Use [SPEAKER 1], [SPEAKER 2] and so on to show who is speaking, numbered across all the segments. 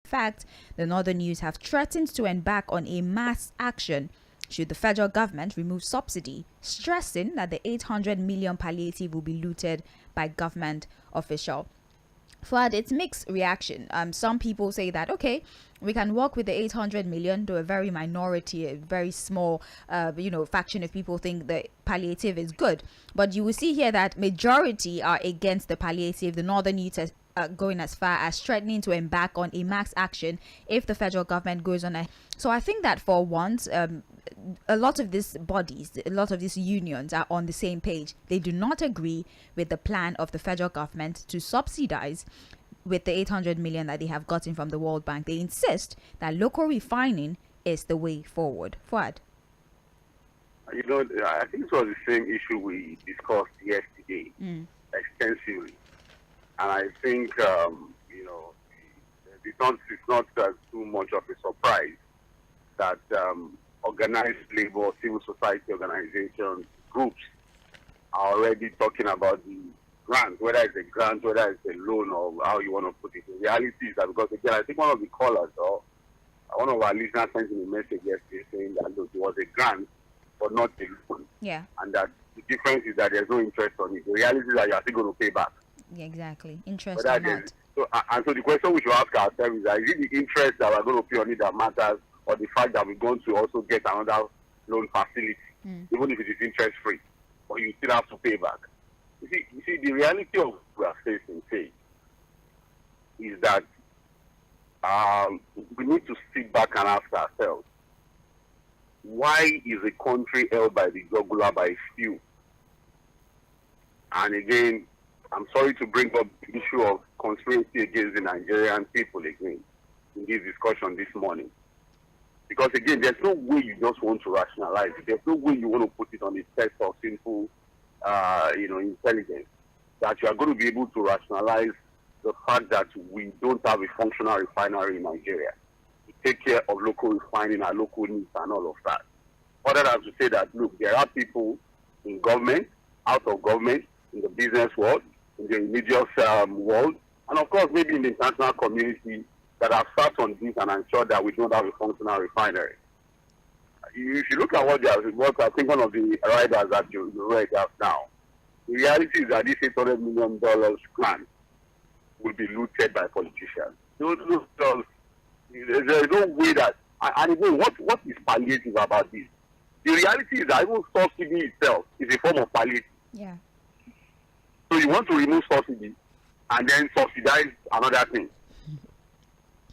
[SPEAKER 1] fact, the Northern News have threatened to embark on a mass action should the federal government remove subsidy, stressing that the 800 million palliative will be looted by government official. Fuhad, it's mixed reaction. Some people say that, okay, we can work with the 800 million, though a very minority, a very small, faction of people think the palliative is good. But you will see here that majority are against the palliative. The Northern Youth is going as far as threatening to embark on a mass action if the federal government goes on. So I think that for once, a lot of these bodies, a lot of these unions are on the same page. They do not agree with the plan of the federal government to subsidize with the 800 million that they have gotten from the World Bank. They insist that local refining is the way forward. Fuad.
[SPEAKER 2] I think it was the same issue we discussed yesterday extensively. And I think, it's not too much of a surprise that organized labor, civil society organizations, groups are already talking about the grant, whether it's a grant, whether it's a loan, or how you want to put it. The reality is that, because again, I think one of the callers or one of our listeners sent me a message yesterday saying that look, it was a grant but not a loan.
[SPEAKER 1] Yeah.
[SPEAKER 2] And that the difference is that there's no interest on it. The reality is that you're still going to pay back.
[SPEAKER 1] Yeah, exactly. Interest or not.
[SPEAKER 2] So the question we should ask ourselves is that, is it the interest that we're going to pay on it that matters, or the fact that we're going to also get another loan facility, even if it is interest free, but you still have to pay back? You see, the reality of what we are facing, is that we need to sit back and ask ourselves, why is a country held by the jugular by a few? And again, I'm sorry to bring up the issue of conspiracy against the Nigerian people again in this discussion this morning. Because again, there's no way you just want to rationalize it. There's no way you want to put it on the test of simple, intelligence, that you are going to be able to rationalize the fact that we don't have a functional refinery in Nigeria to take care of local refining and local needs and all of that. Other than to say that, look, there are people in government, out of government, in the business world, in the religious world, and of course maybe in the international community that have sat on this and ensured that we don't have a functional refinery. If you look at what I think one of the riders that you read out now, the reality is that this $800 million grant will be looted by politicians. There's no way that, and again, what is palliative about this? The reality is that even subsidy itself is a form of palliative.
[SPEAKER 1] Yeah.
[SPEAKER 2] So you want to remove subsidy and then subsidize another thing.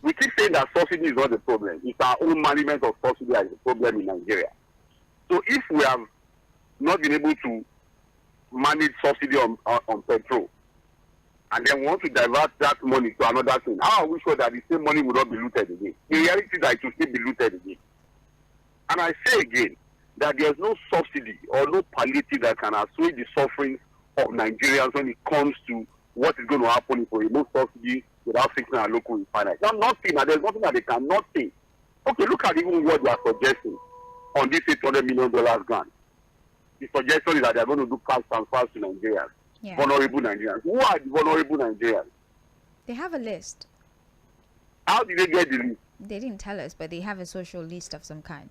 [SPEAKER 2] We keep saying that subsidy is not the problem. It's our own management of subsidy that is the problem in Nigeria. So if we have not been able to manage subsidy on petrol, and then want to divert that money to another thing, how are we sure that the same money will not be looted again? The reality is that it will still be looted again. And I say again that there's no subsidy or no palliative that can assuage the suffering of Nigerians when it comes to what is going to happen if we remove subsidy without fixing our local refineries. There's nothing that they cannot say. Okay, look at even what they are suggesting on this $800 million grant. The suggestion is that they are going to do cash transfers to Nigerians, vulnerable Nigerians. Who are the vulnerable Nigerians?
[SPEAKER 1] They have a list.
[SPEAKER 2] How did they get the list?
[SPEAKER 1] They didn't tell us, but they have a social list of some kind.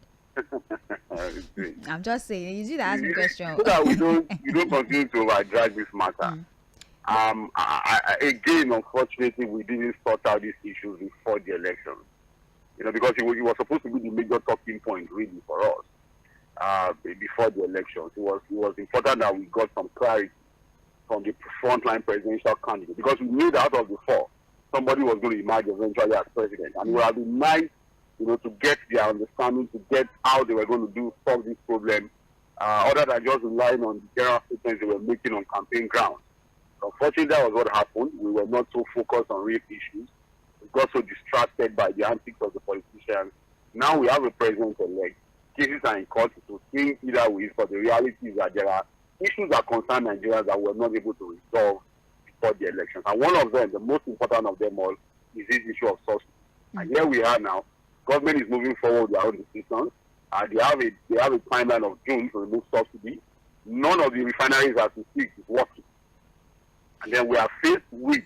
[SPEAKER 1] I'm just saying, you see that ask me question.
[SPEAKER 2] So that we don't continue to drag this matter. Again, unfortunately, we didn't sort out these issues before the election. Because it was supposed to be the major talking point really for us before the elections. It was important that we got some clarity from the frontline presidential candidate, because we knew that out of the four, somebody was going to emerge eventually as president, and it would have been nice, to get their understanding, to get how they were going to solve this problem, other than just relying on the general statements they were making on campaign grounds. Unfortunately, that was what happened. We were not so focused on real issues. We got so distracted by the antics of the politicians. Now we have a president-elect. Cases are in court to swing either way, but the reality is that there are issues that concern Nigerians that we're not able to resolve before the elections. And one of them, the most important of them all, is this issue of subsidy. And here we are now. Government is moving forward with their own decisions. They have a timeline of June to remove subsidy. None of the refineries as we speak is working. And then we are faced with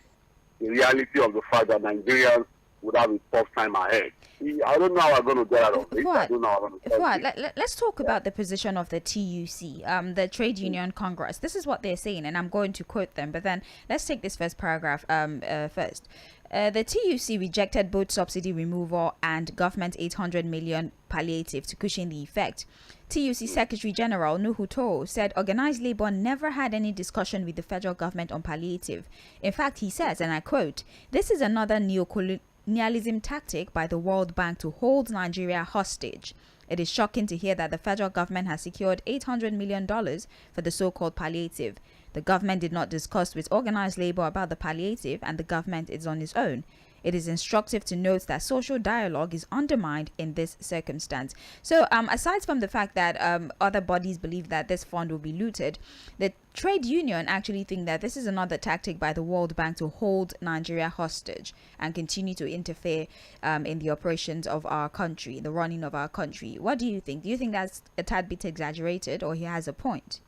[SPEAKER 2] the reality of the fact that Nigerians would have a tough time ahead. I don't know how we're going to get out of it. I don't know how we're going to
[SPEAKER 1] Fuhad,
[SPEAKER 2] get it.
[SPEAKER 1] let's talk about the position of the TUC, the Trade Union Congress. This is what they're saying, and I'm going to quote them. But then let's take this first paragraph first. The TUC rejected both subsidy removal and government 800 million palliative to cushion the effect. TUC Secretary General Nuhu Toh said organized labor never had any discussion with the federal government on palliative. In fact, he says, and I quote, "This is another neocolonialism tactic by the World Bank to hold Nigeria hostage. It is shocking to hear that the federal government has secured $800 million for the so-called palliative. The government did not discuss with organized labor about the palliative, and the government is on its own. It is instructive to note that social dialogue is undermined in this circumstance." So, aside from the fact that other bodies believe that this fund will be looted, the trade union actually think that this is another tactic by the World Bank to hold Nigeria hostage and continue to interfere in the operations of our country, the running of our country. What do you think? Do you think that's a tad bit exaggerated, or he has a point?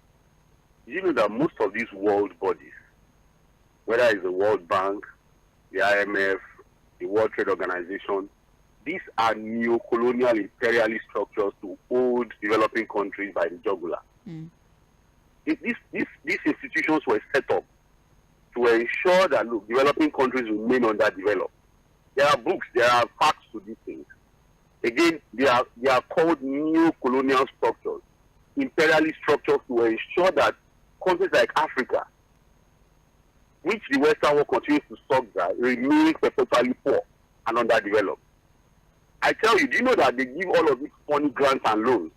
[SPEAKER 2] You know that most of these world bodies, whether it's the World Bank, the IMF, the World Trade Organization, these are neo-colonial imperialist structures to hold developing countries by the jugular. These institutions were set up to ensure that, look, developing countries remain underdeveloped. There are books, there are facts to these things. Again, they are called neo-colonial structures, imperialist structures to ensure that countries like Africa, which the Western world continues to subjugate, remain perpetually poor and underdeveloped. I tell you, do you know that they give all of these money grants and loans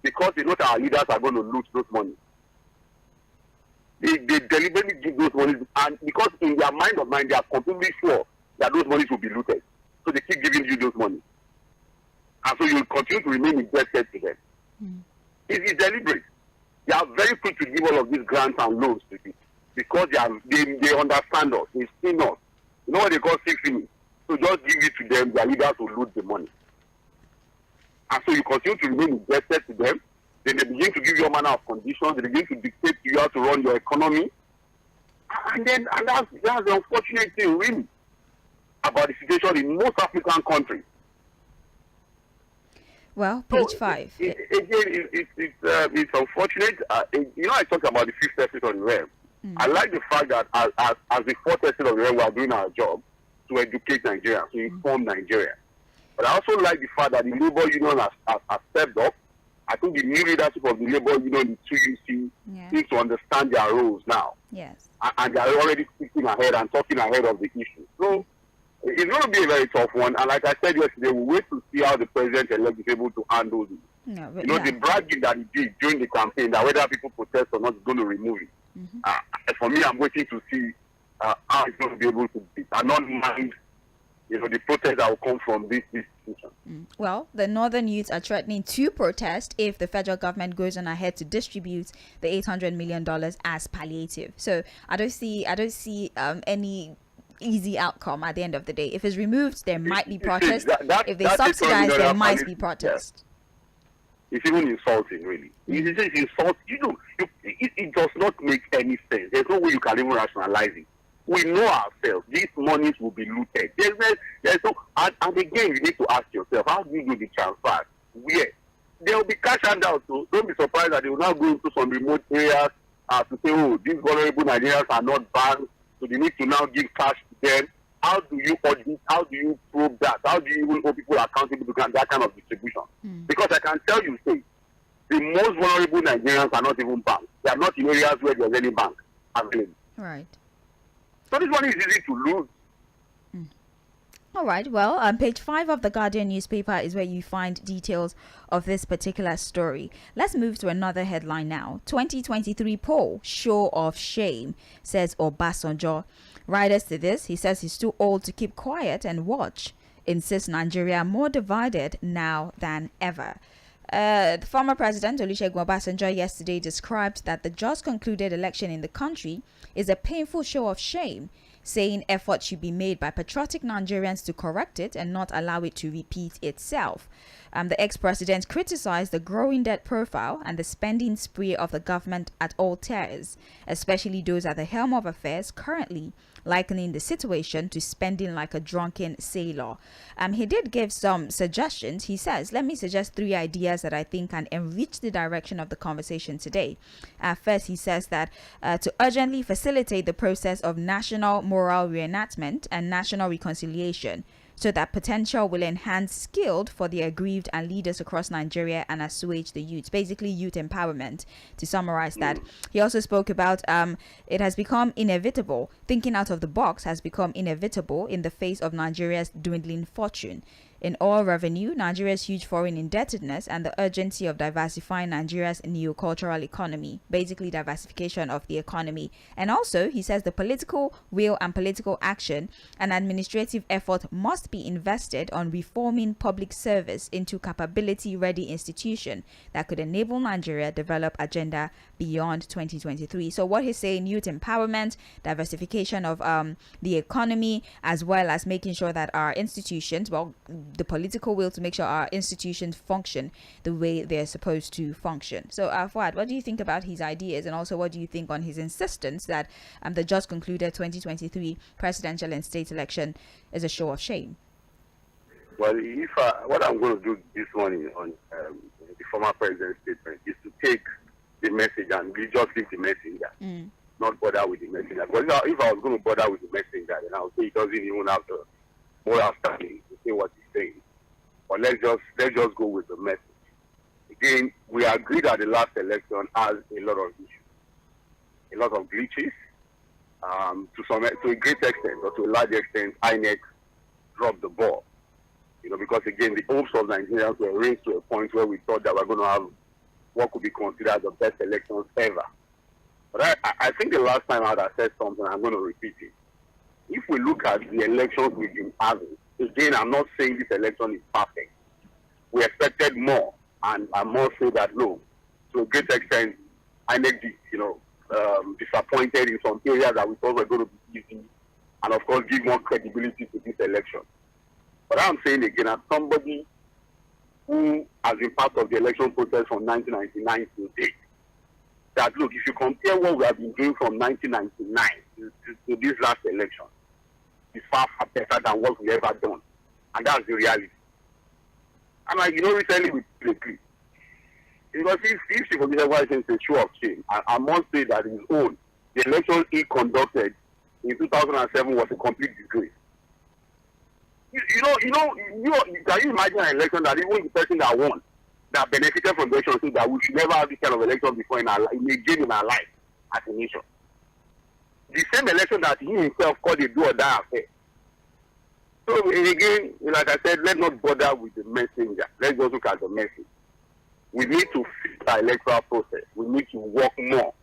[SPEAKER 2] because they know that our leaders are going to lose those money? They deliberately give those money, and because in their mind of mind, they are completely sure that those monies will be looted. So they keep giving you those money. And so you continue to remain indebted to them. It is deliberate. They are very quick to give all of these grants and loans to you because they understand us, they see us. You know what they call 6 minutes? So just give it to them, their leaders will lose the money. And so you continue to remain indebted to them. Then they begin to give you all manner of conditions. They begin to dictate to you how to run your economy. And that's the unfortunate thing, really, about the situation in most African countries.
[SPEAKER 1] Well, page 5.
[SPEAKER 2] It's unfortunate. You know, I talked about the fifth estate of the realm. I like the fact that as the fourth estate of the realm, we are doing our job to educate Nigeria, to inform Nigeria. But I also like the fact that the labor union has stepped up. I think the new leadership of the labor union, the TUC, needs to understand their roles now.
[SPEAKER 1] Yes.
[SPEAKER 2] And they are already speaking ahead and talking ahead of the issue. So it's going to be a very tough one. And like I said yesterday, we'll wait to see how the president-elect is able to handle this.
[SPEAKER 1] No,
[SPEAKER 2] the bragging that he did during the campaign, that whether people protest or not, is going to remove it. For me, I'm waiting to see how he's going to be able to do it. I don't mind, the protest that will come from this institution.
[SPEAKER 1] Well, the Northern youths are threatening to protest if the federal government goes on ahead to distribute the $800 million as palliative. So I don't see any easy outcome at the end of the day. If it's removed, there might be protest. If they subsidize, there might be protest.
[SPEAKER 2] Yeah. It's even insulting, really. It's insulting. It does not make any sense. There's no way you can even rationalize it. We know ourselves. These monies will be looted. There's no, and again, you need to ask yourself, how do you do the transfer? Where? There will be cash handouts, so don't be surprised that they will now go into some remote areas to say, oh, these vulnerable Nigerians are not banked, so they need to now give cash to them. How do you audit? How do you probe that? How do you even hold people accountable to that kind of distribution? Because I can tell you, say, the most vulnerable Nigerians are not even banked. They are not in areas where there's any bank available.
[SPEAKER 1] Right.
[SPEAKER 2] So this one is easy to lose.
[SPEAKER 1] All right. Well, on page 5 of the Guardian newspaper is where you find details of this particular story. Let's move to another headline now. 2023 poll, show of shame, says Obasanjo. Riders to this, he says he's too old to keep quiet and watch. Insists Nigeria more divided now than ever. The former president Olusegun Obasanjo yesterday described that the just concluded election in the country is a painful show of shame, saying efforts should be made by patriotic Nigerians to correct it and not allow it to repeat itself. The ex-president criticized the growing debt profile and the spending spree of the government at all tiers, especially those at the helm of affairs currently, likening the situation to spending like a drunken sailor. He did give some suggestions. He says, let me suggest 3 ideas that I think can enrich the direction of the conversation today. First, he says that to urgently facilitate the process of national moral reenactment and national reconciliation, so that potential will enhance skilled for the aggrieved and leaders across Nigeria and assuage the youth. Basically, youth empowerment, to summarize that. He also spoke about it has become inevitable. Thinking out of the box has become inevitable in the face of Nigeria's dwindling fortune. In oil revenue, Nigeria's huge foreign indebtedness, and the urgency of diversifying Nigeria's neocultural economy, basically diversification of the economy. And also, he says the political will and political action and administrative effort must be invested on reforming public service into capability-ready institution that could enable Nigeria develop agenda beyond 2023. So what he's saying, youth empowerment, diversification of the economy, as well as making sure that our institutions, the political will to make sure our institutions function the way they're supposed to function. So, Fuhad, what do you think about his ideas, and also what do you think on his insistence that the just concluded 2023 presidential and state election is a show of shame?
[SPEAKER 2] Well, if what I'm going to do this morning on the former president's statement is to take the message and we just leave the messenger, not bother with the messenger. Because if I was going to bother with the messenger, then I would say he doesn't even have the moral standing to say what he's saying. But let's just go with the message. Again, we agreed that the last election has a lot of issues, a lot of glitches. To a great extent, or to a large extent, INEC dropped the ball. Because again, the hopes of Nigerians were raised to a point where we thought that we're going to have what could be considered the best elections ever. But I think the last time I said something, I'm going to repeat it. If we look at the elections we've been having, again, I'm not saying this election is perfect. We expected more, and I must say that no, to a great extent, INEC, disappointed in some areas that we thought were going to be easy, and of course, give more credibility to this election. But I'm saying again, as somebody who has been part of the election process from 1999 to date, that look, if you compare what we have been doing from 1999 to this last election, it's far, far better than what we've ever done. And that's the reality. And recently we played a clip. Because if Chief Ogisewa is a show of shame, I must say that his own, the election he conducted in 2007 was a complete disgrace. Can you imagine an election that even the person that won, that benefited from the election, said that we should never have this kind of election before in our life as a nation? The same election that he himself called a do or die affair. So again, like I said, let's not bother with the messenger. Let's just look at the message. We need to fix our electoral process. We need to work more.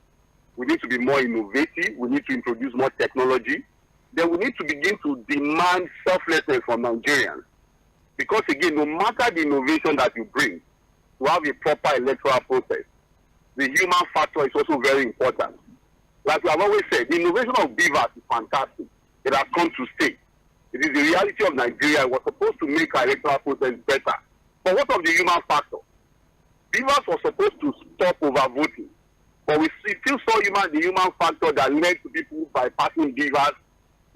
[SPEAKER 2] We need to be more innovative. We need to introduce more technology. Then we need to begin to demand selflessness from Nigerians. Because again, no matter the innovation that you bring to have a proper electoral process, the human factor is also very important. Like we have always said, the innovation of beavers is fantastic. It has come to stay. It is the reality of Nigeria. We're supposed to make our electoral process better. But what of the human factor? Beavers were supposed to stop overvoting. But we still saw the human factor that led to people bypassing beavers,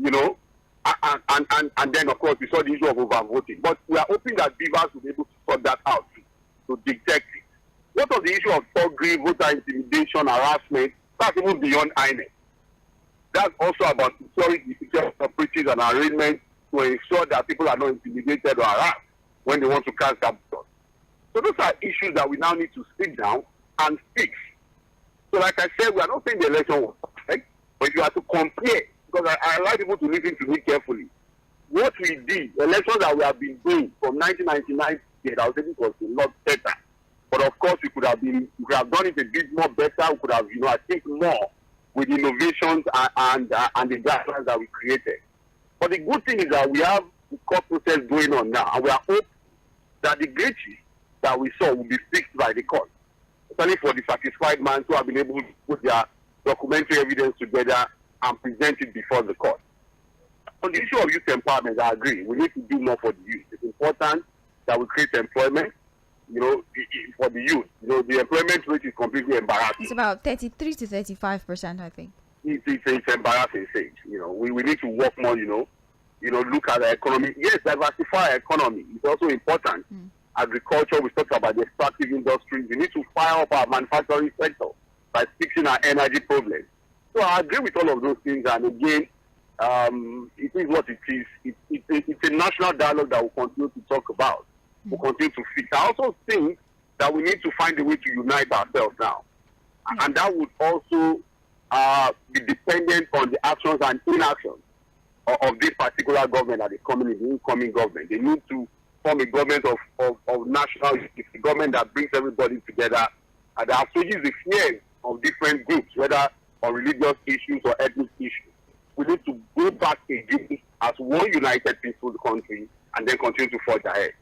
[SPEAKER 2] and then of course we saw the issue of overvoting. But we are hoping that beavers will be able to sort that out, to detect it. What of the issue of thuggery, voter intimidation, harassment? That's even beyond INEC. That's also about security operations and arrangements to ensure that people are not intimidated or harassed when they want to cast their vote. So those are issues that we now need to sit down and fix. So like I said, we are not saying the election was perfect, but if you have to compare, because I like people to listen to me carefully, what we did, the elections that we have been doing from 1999 to I was thinking it was a lot better. But of course, we could have done it a bit more better. We could have, achieved more with innovations and the guidelines that we created. But the good thing is that we have the court process going on now, and we are hoping that the glitches that we saw will be fixed by the court, especially for the satisfied man who have been able to put their documentary evidence together and present it before the court. On the issue of youth empowerment, I agree. We need to do more for the youth. It's important that we create employment, for the youth. The employment rate is completely embarrassing.
[SPEAKER 1] It's about 33 to 35%, I think.
[SPEAKER 2] it's embarrassing, Sage. We need to work more. Look at the economy. Yes, diversify our economy. It's also important. Agriculture, we talked about the extractive industries. We need to fire up our manufacturing sector by fixing our energy problems. So I agree with all of those things. And again, it is what it is. It's a national dialogue that we'll continue to talk about. We'll continue to fix. I also think that we need to find a way to unite ourselves now. And that would also be dependent on the actions and inactions of this particular government that is coming in, the incoming government. They need to form a government of national unity, a government that brings everybody together and that assuages the fears of different groups, whether on religious issues or ethnic issues. We need to go back again as one united, peaceful country and then continue to forge ahead.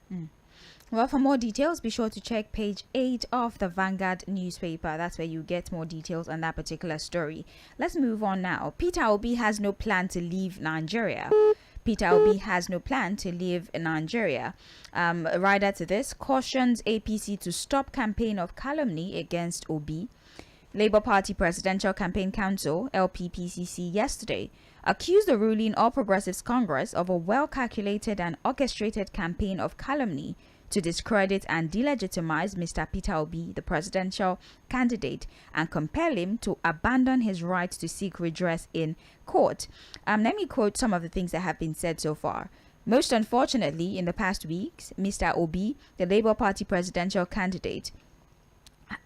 [SPEAKER 1] Well, for more details, be sure to check page 8 of the Vanguard newspaper. That's where you get more details on that particular story. Let's move on now. Peter Obi has no plan to leave Nigeria. Peter Obi has no plan to leave Nigeria. A rider to this cautions APC to stop campaign of calumny against Obi. Labour Party Presidential Campaign Council, LPPCC, yesterday accused the ruling All Progressives Congress of a well-calculated and orchestrated campaign of calumny to discredit and delegitimize Mr. Peter Obi, the presidential candidate, and compel him to abandon his right to seek redress in court. Let me quote some of the things that have been said so far. Most unfortunately, in the past weeks, Mr. Obi, the Labour Party presidential candidate,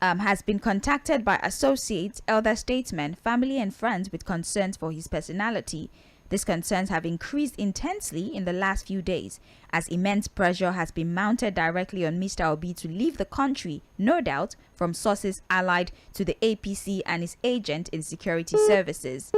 [SPEAKER 1] has been contacted by associates, elder statesmen, family and friends with concerns for his personality. These concerns have increased intensely in the last few days as immense pressure has been mounted directly on Mr. Obi to leave the country, no doubt from sources allied to the APC and his agent in security services.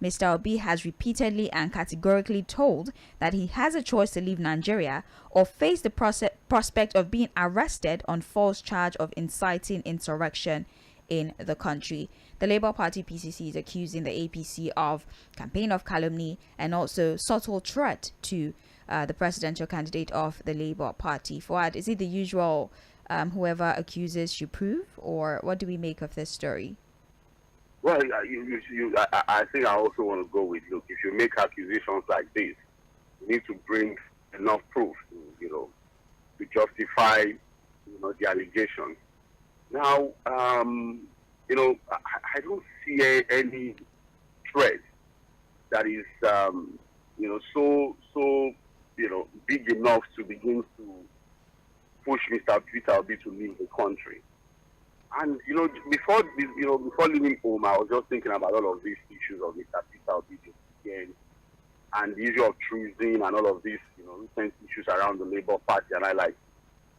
[SPEAKER 1] Mr. Obi has repeatedly and categorically told that he has a choice to leave Nigeria or face the prospect of being arrested on false charge of inciting insurrection in the country. The Labour Party PCC is accusing the APC of campaign of calumny and also subtle threat to the presidential candidate of the Labour Party. Fuhad, is it the usual whoever accuses should prove, or what do we make of this story?
[SPEAKER 2] Well, I think I also want to go with, look, if you make accusations like this, you need to bring enough proof to justify the allegations. Now, I don't see any threat that is, so big enough to begin to push Mr. Peter Obi to leave the country. And before leaving home, I was just thinking about all of these issues of Mr. Peter Obi again, and the issue of treason and all of these, recent issues around the Labour Party. And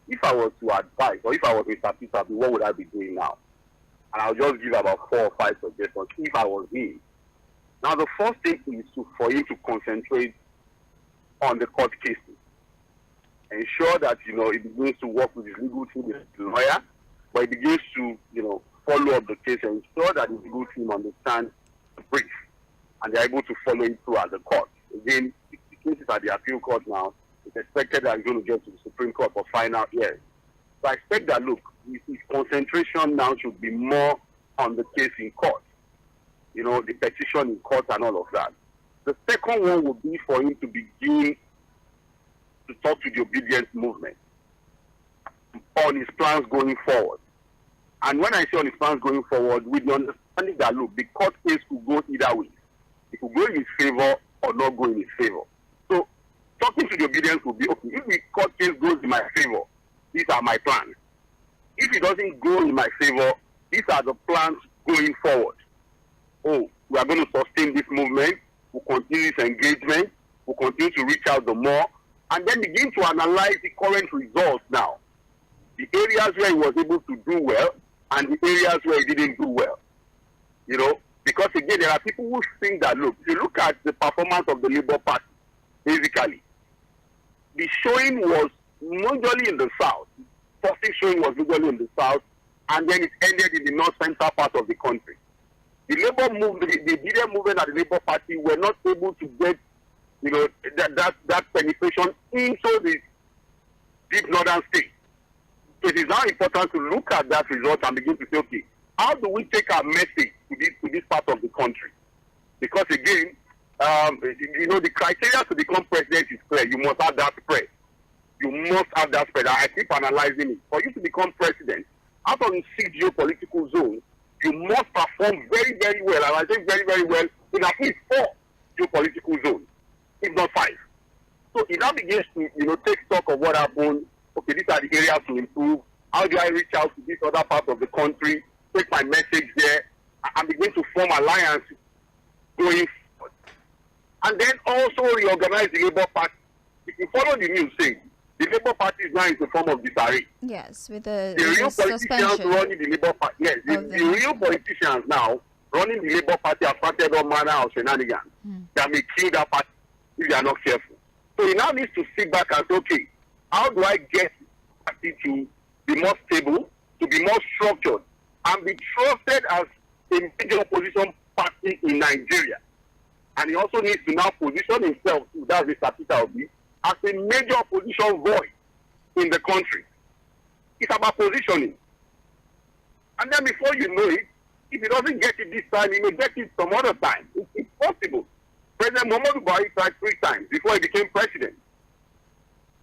[SPEAKER 2] if I was to advise, or if I was Mr. Peter Obi, what would I be doing now? And I'll just give about 4 or 5 suggestions if I was him. Now, the first thing is for him to concentrate on the court cases. Ensure that, he begins to work with his legal team, his lawyer, but he begins to, follow up the case and ensure that his legal team understands the brief and they're able to follow it through at the court. Again, the cases at the appeal court now, it's expected that he's going to get to the Supreme Court for final hearing. So I expect that, look, his concentration now should be more on the case in court, the petition in court and all of that. The second one would be for him to begin to talk to the obedience movement on his plans going forward. And when I say on his plans going forward, with the understanding that, look, the court case could go either way. It could go in his favor or not go in his favor. So talking to the obedience would be, okay, if the court case goes in my favor, these are my plans. If it doesn't go in my favor, these are the plans going forward. Oh, we are going to sustain this movement. We'll continue this engagement. We'll continue to reach out the more. And then begin to analyze the current results now. The areas where he was able to do well and the areas where he didn't do well. Because again, there are people who think that, look, if you look at the performance of the Labour Party, basically, the showing was majorly in the south. First showing was majorly in the south, and then it ended in the north-central part of the country. The Labour movement, the media movement at the Labour Party were not able to get, that penetration into the deep northern states. So it is now important to look at that result and begin to say, okay, how do we take our message to this part of the country? Because again, the criteria to become president is clear. You must have that spread. You must have that spread. I keep analyzing it. For you to become president, out of the 6 geopolitical zones, you must perform very, very well, and I say very, very well, in at least 4 geopolitical zones, if not 5. So it now begins to, take stock of what happened. Okay, these are the areas to improve. How do I reach out to this other part of the country, take my message there, and begin to form alliances going forward. And then also reorganize the Labour Party. If you follow the news saying, the Labour Party is now in the form of disarray.
[SPEAKER 1] Yes, with the
[SPEAKER 2] real politicians
[SPEAKER 1] suspension
[SPEAKER 2] running the Labour Party. Yes, the real politicians now running the Labour Party have started all manner of shenanigans that may kill that party if they are not careful. So he now needs to sit back and say, okay, how do I get the party to be more stable, to be more structured, and be trusted as a major opposition party in Nigeria? And he also needs to now position himself, that's Mr. Peter Obi, as a major opposition voice in the country. It's about positioning. And then before you know it, if he doesn't get it this time, he may get it some other time. It's possible. President Muhammadu Buhari tried 3 times before he became president.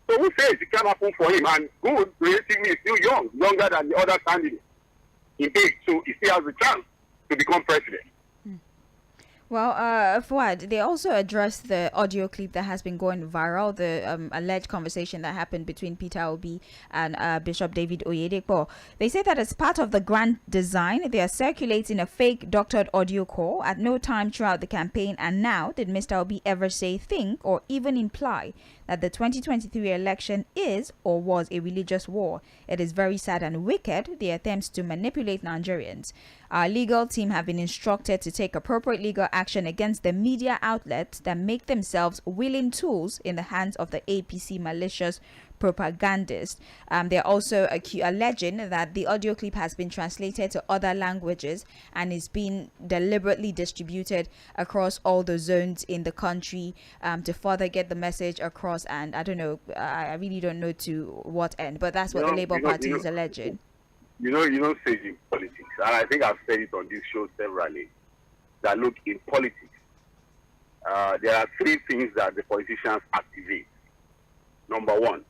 [SPEAKER 2] So who says it can happen for him? And good, relatively, is still young, younger than the other candidates in age. So he still has a chance to become president.
[SPEAKER 1] Well, Fuhad, they also addressed the audio clip that has been going viral, the alleged conversation that happened between Peter Obi and Bishop David Oyedepo. They say that as part of the grand design, they are circulating a fake doctored audio call at no time throughout the campaign. And now, did Mr. Obi ever say, think, or even imply that the 2023 election is or was a religious war? It is very sad and wicked, the attempts to manipulate Nigerians. Our legal team have been instructed to take appropriate legal action against the media outlets that make themselves willing tools in the hands of the APC malicious propagandists. They're also alleging that the audio clip has been translated to other languages and is being deliberately distributed across all the zones in the country to further get the message across. And I don't know, I really don't know to what end, but that's what the Labour Party is alleging.
[SPEAKER 2] You know, say in politics, and I think I've said it on this show severally, that look, in politics, there are 3 things that the politicians activate. Number 1,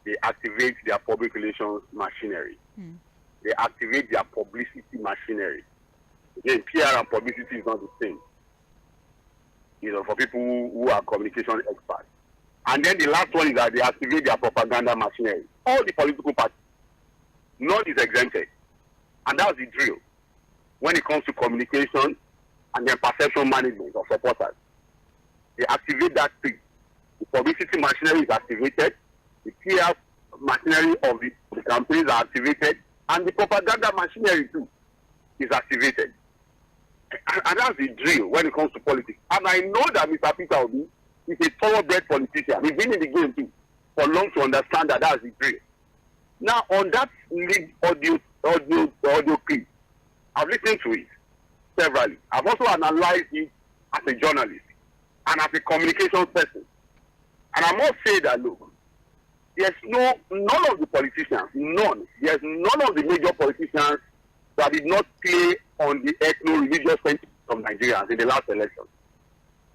[SPEAKER 2] they activate their public relations machinery. They activate their publicity machinery. Again, PR and publicity is not the same, for people who are communication experts. And then the last one is that they activate their propaganda machinery. All the political parties, none is exempted. And that's the drill when it comes to communication and then perception management of supporters. They activate that thing. The publicity machinery is activated, the PR machinery of the campaigns are activated, and the propaganda machinery too is activated. And that's the drill when it comes to politics. And I know that Mr. Peter Obi is a thoroughbred politician. He's been in the game too for long to understand that that's the drill. Now, on that lead audio clip, I've listened to it severally. I've also analyzed it as a journalist and as a communications person. And I must say that, look, there's none of the politicians, there's none of the major politicians that did not play on the ethno-religious sentiment of Nigerians in the last election.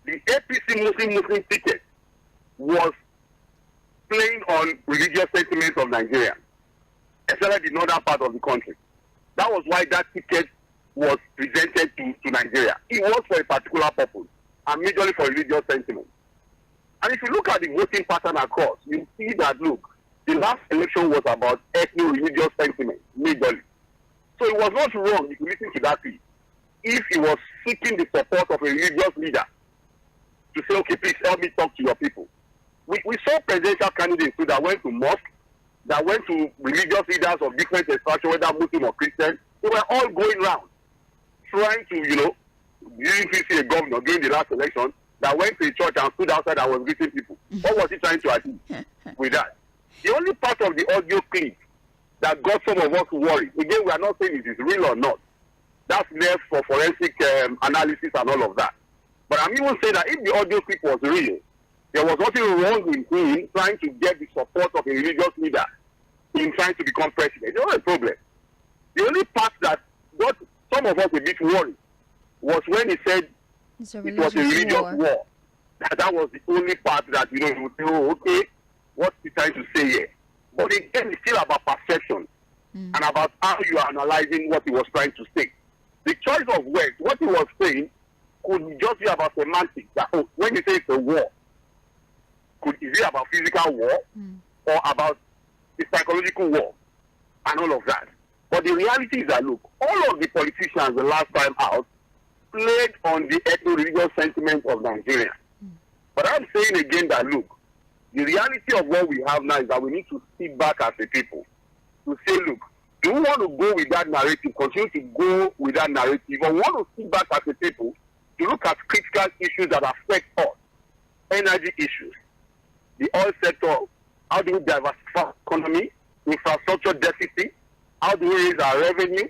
[SPEAKER 2] The APC Muslim ticket was playing on religious sentiments of Nigerians, especially the northern part of the country. That was why that ticket was presented to Nigeria. It was for a particular purpose, and majorly for religious sentiment. And if you look at the voting pattern across, you see that, look, the last election was about ethno-religious sentiment, majorly. So it was not wrong, if you listen to that clip, if he was seeking the support of a religious leader to say, okay, please help me talk to your people. We saw presidential candidates too that went to mosques, that went to religious leaders of different extraction, whether Muslim or Christian. They were all going around trying to, you didn't see a governor during the last election that went to a church and stood outside and was greeting people. What was he trying to achieve with that? The only part of the audio clip that got some of us worried, again, we are not saying it is real or not. That's left for forensic analysis and all of that. But I'm even saying that if the audio clip was real, there was nothing wrong with him trying to get the support of a religious leader in trying to become president. There was a problem. The only part that got some of us a bit worried was when he said
[SPEAKER 1] It's a
[SPEAKER 2] It was a religious
[SPEAKER 1] war.
[SPEAKER 2] war. That was the only part that, you would say, oh, okay, what's he trying to say here? But again, it's still about perception and about how you are analyzing what he was trying to say. The choice of words, what he was saying, could just be about semantics. That, oh, when you say it's a war, is it about physical war or about the psychological war and all of that? But the reality is that, look, all of the politicians the last time out played on the ethno-religious sentiment of Nigeria. But I'm saying again that, look, the reality of what we have now is that we need to sit back as a people to say, look, do we want to go with that narrative, continue to go with that narrative, or we want to sit back as a people to look at critical issues that affect us, energy issues, the oil sector, how do we diversify our economy, infrastructure deficit, how do we raise our revenue,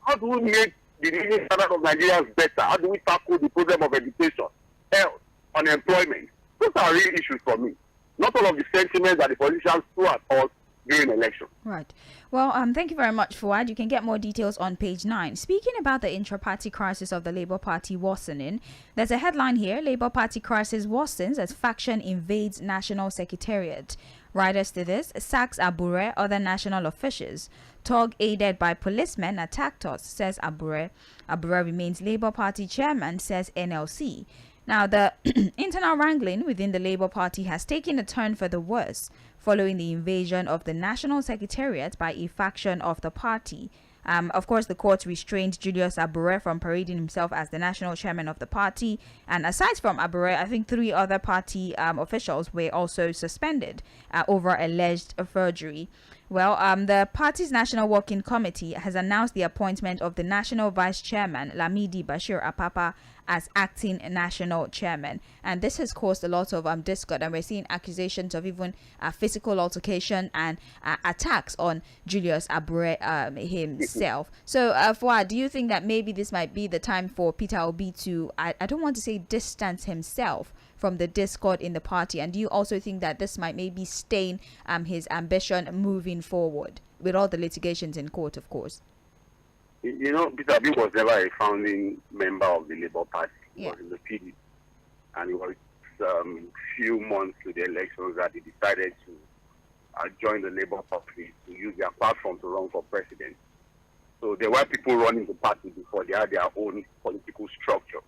[SPEAKER 2] how do we make the living standard of Nigerians better, how do we tackle the problem of education, health, unemployment. Those are real issues for me. Not all of the sentiments that the politicians threw at us during election.
[SPEAKER 1] Right. Well, thank you very much, Fuhad. You can get more details on page 9. Speaking about the intra-party crisis of the Labour Party worsening, there's a headline here: Labour Party crisis worsens as faction invades National Secretariat. Riders to this: sacks Abure, other national officials. Tog aided by policemen attacked us, says Abure. Abure remains Labour Party chairman, says NLC. Now, the internal wrangling within the Labour Party has taken a turn for the worse following the invasion of the National Secretariat by a faction of the party. Of course, the court restrained Julius Abure from parading himself as the national chairman of the party. And aside from Abure, I think 3 other party officials were also suspended over alleged forgery. Well, the party's National Working Committee has announced the appointment of the National Vice Chairman, Lamidi Bashir Apapa, as acting national chairman. And this has caused a lot of discord, and we're seeing accusations of even physical altercation and attacks on Julius Abure himself. So, Fuad, do you think that maybe this might be the time for Peter Obi to, I don't want to say distance himself from the discord in the party, and do you also think that this might maybe stain his ambition moving forward with all the litigations in court, of course?
[SPEAKER 2] Peter Obi was never a founding member of the Labour Party. He
[SPEAKER 1] Yeah.
[SPEAKER 2] was in the PDP, and it was few months to the elections that he decided to join the Labour Party to use their platform to run for president. So there were people running the party before. They had their own political structure.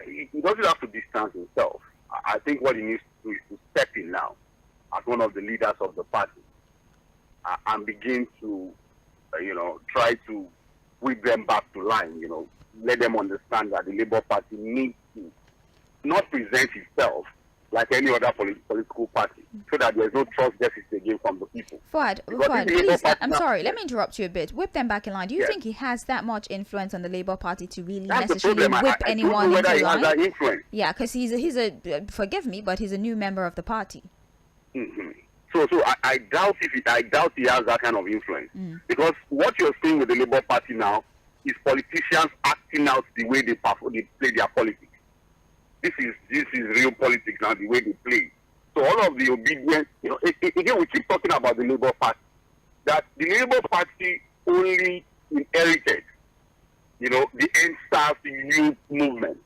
[SPEAKER 2] He doesn't have to distance himself. I think what he needs to do is to step in now as one of the leaders of the party and begin to, try to whip them back to line, let them understand that the Labour Party needs to not present itself like any other political party, so that there's no trust deficit again from the people.
[SPEAKER 1] Fuad, please, I'm sorry, let me interrupt you a bit. Whip them back in line. Do you think he has that much influence on the Labour Party to really necessarily whip anyone into line?
[SPEAKER 2] He has that influence.
[SPEAKER 1] Yeah, because he's a forgive me, but he's a new member of the party.
[SPEAKER 2] Mm-hmm. So I doubt he has that kind of influence, because what you're seeing with the Labour Party now is politicians acting out the way they play their politics. This is real politics now, the way they play. So all of the obedience, again, we keep talking about the Labour Party, that the Labour Party only inherited, the end-stars youth movement,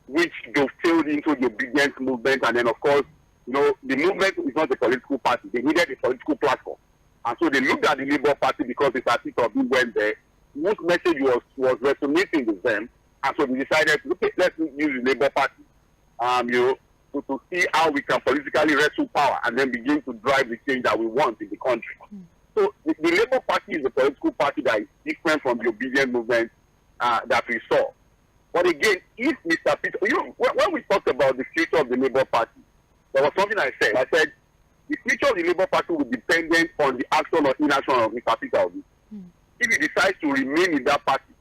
[SPEAKER 2] which dovetailed into the obedience movement, and then, of course, the movement is not a political party. They needed a political platform. And so they looked at the Labour Party because the party of them went there, whose message was resonating with them. And so they decided, okay, let's use the Labour Party, to see how we can politically wrestle power and then begin to drive the change that we want in the country. So the Labour Party is a political party that is different from the obedient movement that we saw. But again, if Mr. Peter, when we talked about the future of the Labour Party, there was something I said. I said the future of the Labour Party will be dependent on the action or inaction of Mr. Peter Obi. If he decides to remain in that party,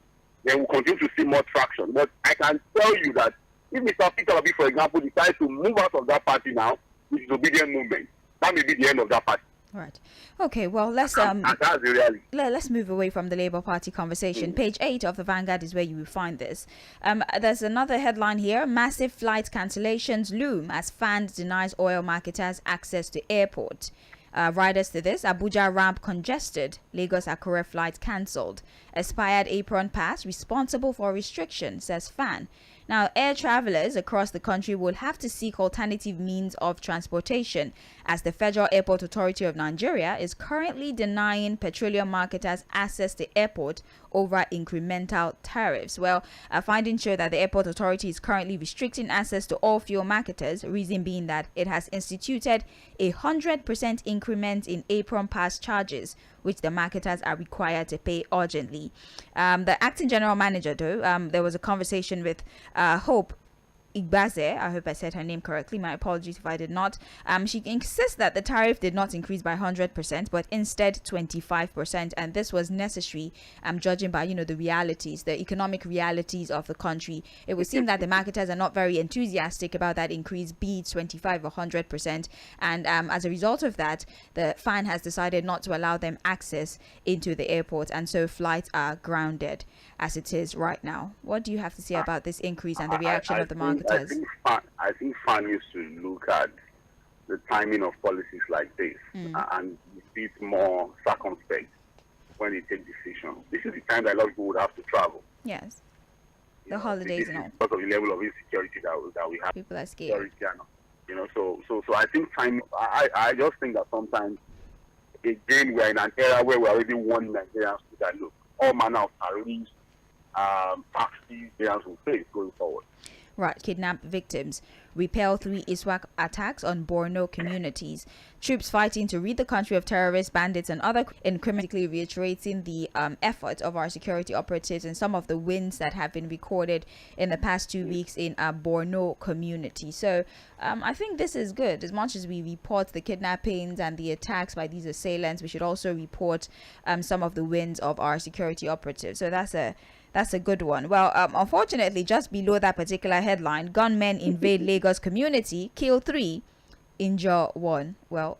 [SPEAKER 2] then we'll continue to see more traction. But I can tell you that if Mr. Peter Obi, for example, decides to move out of that party now, which is obedient movement, that may be the end of that party.
[SPEAKER 1] Right. Okay, well, let's
[SPEAKER 2] and that's the reality.
[SPEAKER 1] Let's move away from the Labour Party conversation. Page 8 of the Vanguard is where you will find this. There's another headline here: massive flight cancellations loom as fund denies oil marketers access to airport. Riders to this: Abuja ramp congested, Lagos-Akure flight cancelled. Expired apron pass responsible for restriction, says FAN. Now, air travelers across the country will have to seek alternative means of transportation, as the Federal Airport Authority of Nigeria is currently denying petroleum marketers access to airport over incremental tariffs. Well, findings show that the Airport Authority is currently restricting access to all fuel marketers, reason being that it has instituted a 100% increment in apron pass charges, which the marketers are required to pay urgently. The acting general manager, though, there was a conversation with Hope Igbaze, I hope I said her name correctly, my apologies if I did not. She insists that the tariff did not increase by 100%, but instead 25%, and this was necessary, judging by, the realities, the economic realities of the country. It would seem that the marketers are not very enthusiastic about that increase, be it 25 or 100%, and as a result of that, the FAN has decided not to allow them access into the airport, and so flights are grounded as it is right now. What do you have to say about this increase and the reaction of the marketers?
[SPEAKER 2] I think FAN needs to look at the timing of policies like this and be more circumspect when they take decisions. This is the time that a lot of people would have to travel.
[SPEAKER 1] Yes. The holidays and all.
[SPEAKER 2] Because of the level of insecurity that we have.
[SPEAKER 1] People are scared.
[SPEAKER 2] So I think time. I just think that sometimes, again, we're in an era where we already want Nigerians to that look. All manner of tariffs, taxes, Nigerians will face going forward.
[SPEAKER 1] Right, kidnapped victims. Repel 3 ISWAP attacks on Borno communities. Troops fighting to rid the country of terrorists, bandits, and other criminally reiterating the efforts of our security operatives and some of the wins that have been recorded in the past 2 weeks in our Borno community. So I think this is good. As much as we report the kidnappings and the attacks by these assailants, we should also report some of the wins of our security operatives. So that's a good one. Well, unfortunately, just below that particular headline, gunmen invade Lagos community, kill 3, injure 1. Well,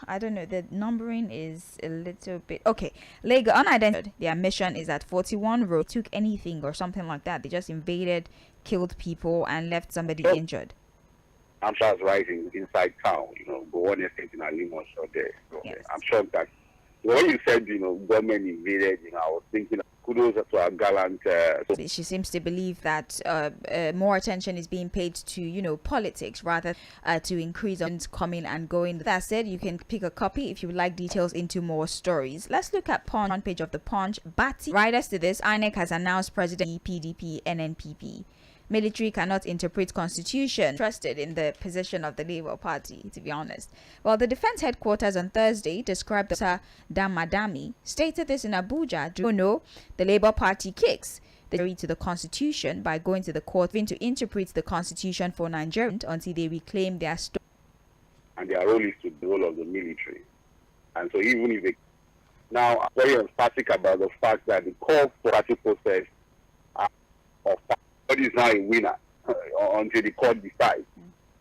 [SPEAKER 1] I don't know. The numbering is a little bit... Okay. Lagos unidentified. Their mission is at 41 road. Took anything or something like that. They just invaded, killed people, and left somebody injured.
[SPEAKER 2] I'm sure it's rising inside town. Go on estate in Alimos or there. So, yes. I'm sure that when you said, government invaded, I was thinking kudos to our gallant.
[SPEAKER 1] She seems to believe that more attention is being paid to, politics rather to increase on coming and going. That said, you can pick a copy if you would like details into more stories. Let's look at front page of the Punch. Bati. Riders to this, INEC has announced President PDP, NNPP. Military cannot interpret constitution. Trusted in the position of the Labour Party, to be honest. Well, the defense headquarters on Thursday described the Damadami stated this in Abuja. Do you know the Labour Party kicks the to the constitution by going to the court to interpret the constitution for Nigerians until they reclaim their story.
[SPEAKER 2] And their role is to the role of the military. And so even if they now are very emphatic about the fact that the core party process of is now a winner until the court decides.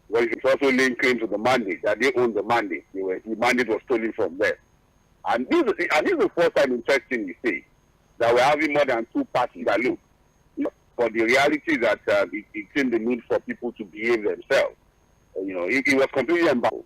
[SPEAKER 2] Well, it's also laying claim to the mandate, that they own the mandate. The mandate was stolen from them. And this is the first time, interesting, you see, that we're having more than 2 parties that look. But the reality is that it's in the need for people to behave themselves. It was completely embarrassing.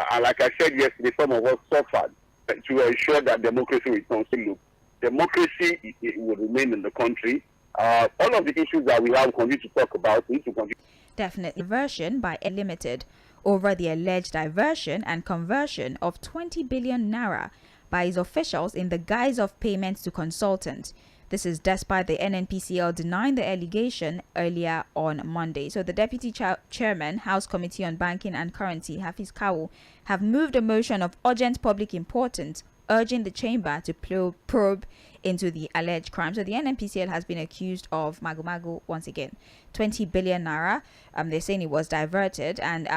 [SPEAKER 2] And like I said yesterday, some of us suffered to ensure that democracy returns. Look, democracy will remain in the country. All of the issues that we have continue to talk about, we need to continue.
[SPEAKER 1] Definitely. Diversion by Limited over the alleged diversion and conversion of 20 billion naira by its officials in the guise of payments to consultants. This is despite the NNPCL denying the allegation earlier on Monday. So the Deputy Chairman, House Committee on Banking and Currency, Hafiz Kawu, have moved a motion of urgent public importance urging the chamber to probe into the alleged crime. So the NNPCL has been accused of mago once again. 20 billion naira. They're saying it was diverted, and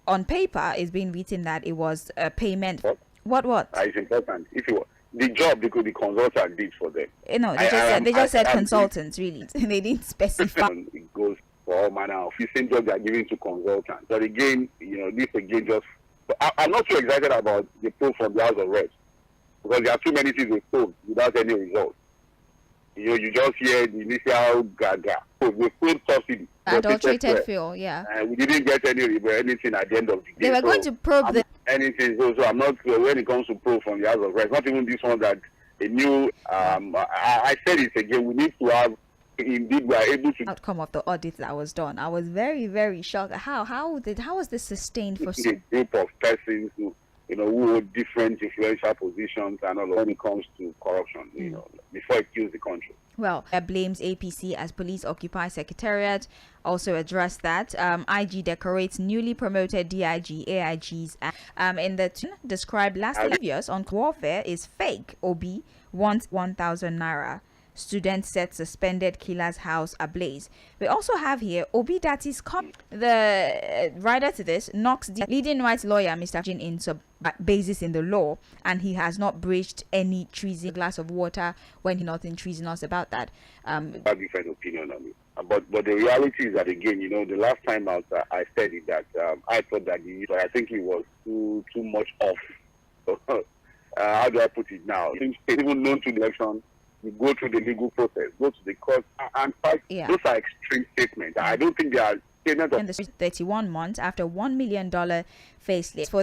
[SPEAKER 1] on paper is being written that it was a payment. What?
[SPEAKER 2] It's important. If it was the job, the consultant did for them.
[SPEAKER 1] No, they just said consultants. Really, they didn't specify.
[SPEAKER 2] It goes for all manner of the same job they are giving to consultants. But again, this again just. I'm not too excited about the probe from the House of Reps, because there are too many things they probe without any result. You just hear the initial gaga. So they probe subsidy.
[SPEAKER 1] Adulterated fuel, yeah.
[SPEAKER 2] We didn't get anything at the end of the day.
[SPEAKER 1] They were going to probe
[SPEAKER 2] anything. So I'm not when it comes to probe from the House of Reps. Not even this one that a new. I said it again. We need to have. Indeed, we are able to.
[SPEAKER 1] Outcome of the audit that was done. I was very, very shocked. How was this sustained for so
[SPEAKER 2] a group of persons who hold different influential positions and all when it comes to corruption, before it kills the country.
[SPEAKER 1] Well, blames APC as police occupy secretariat. Also addressed that. IG decorates newly promoted DIG, AIGs. In the described last years on warfare is fake. Obi wants 1,000 naira. Student set suspended killer's house ablaze. We also have here Obi Dati's the writer to this knocks the leading rights lawyer Mr. Jin in sub basis in the law, and he has not breached any treason. Glass of water when he nothing treasonous about that.
[SPEAKER 2] I have different opinion on it, but the reality is that again, the last time out I said it that I thought that I think it was too much off. How do I put it now? Even known to the election. You go through the legal process, go to the court, and fight. Yeah. Those are extreme statements. I don't think they are statements.
[SPEAKER 1] In the 31 months after $1 million facelift for the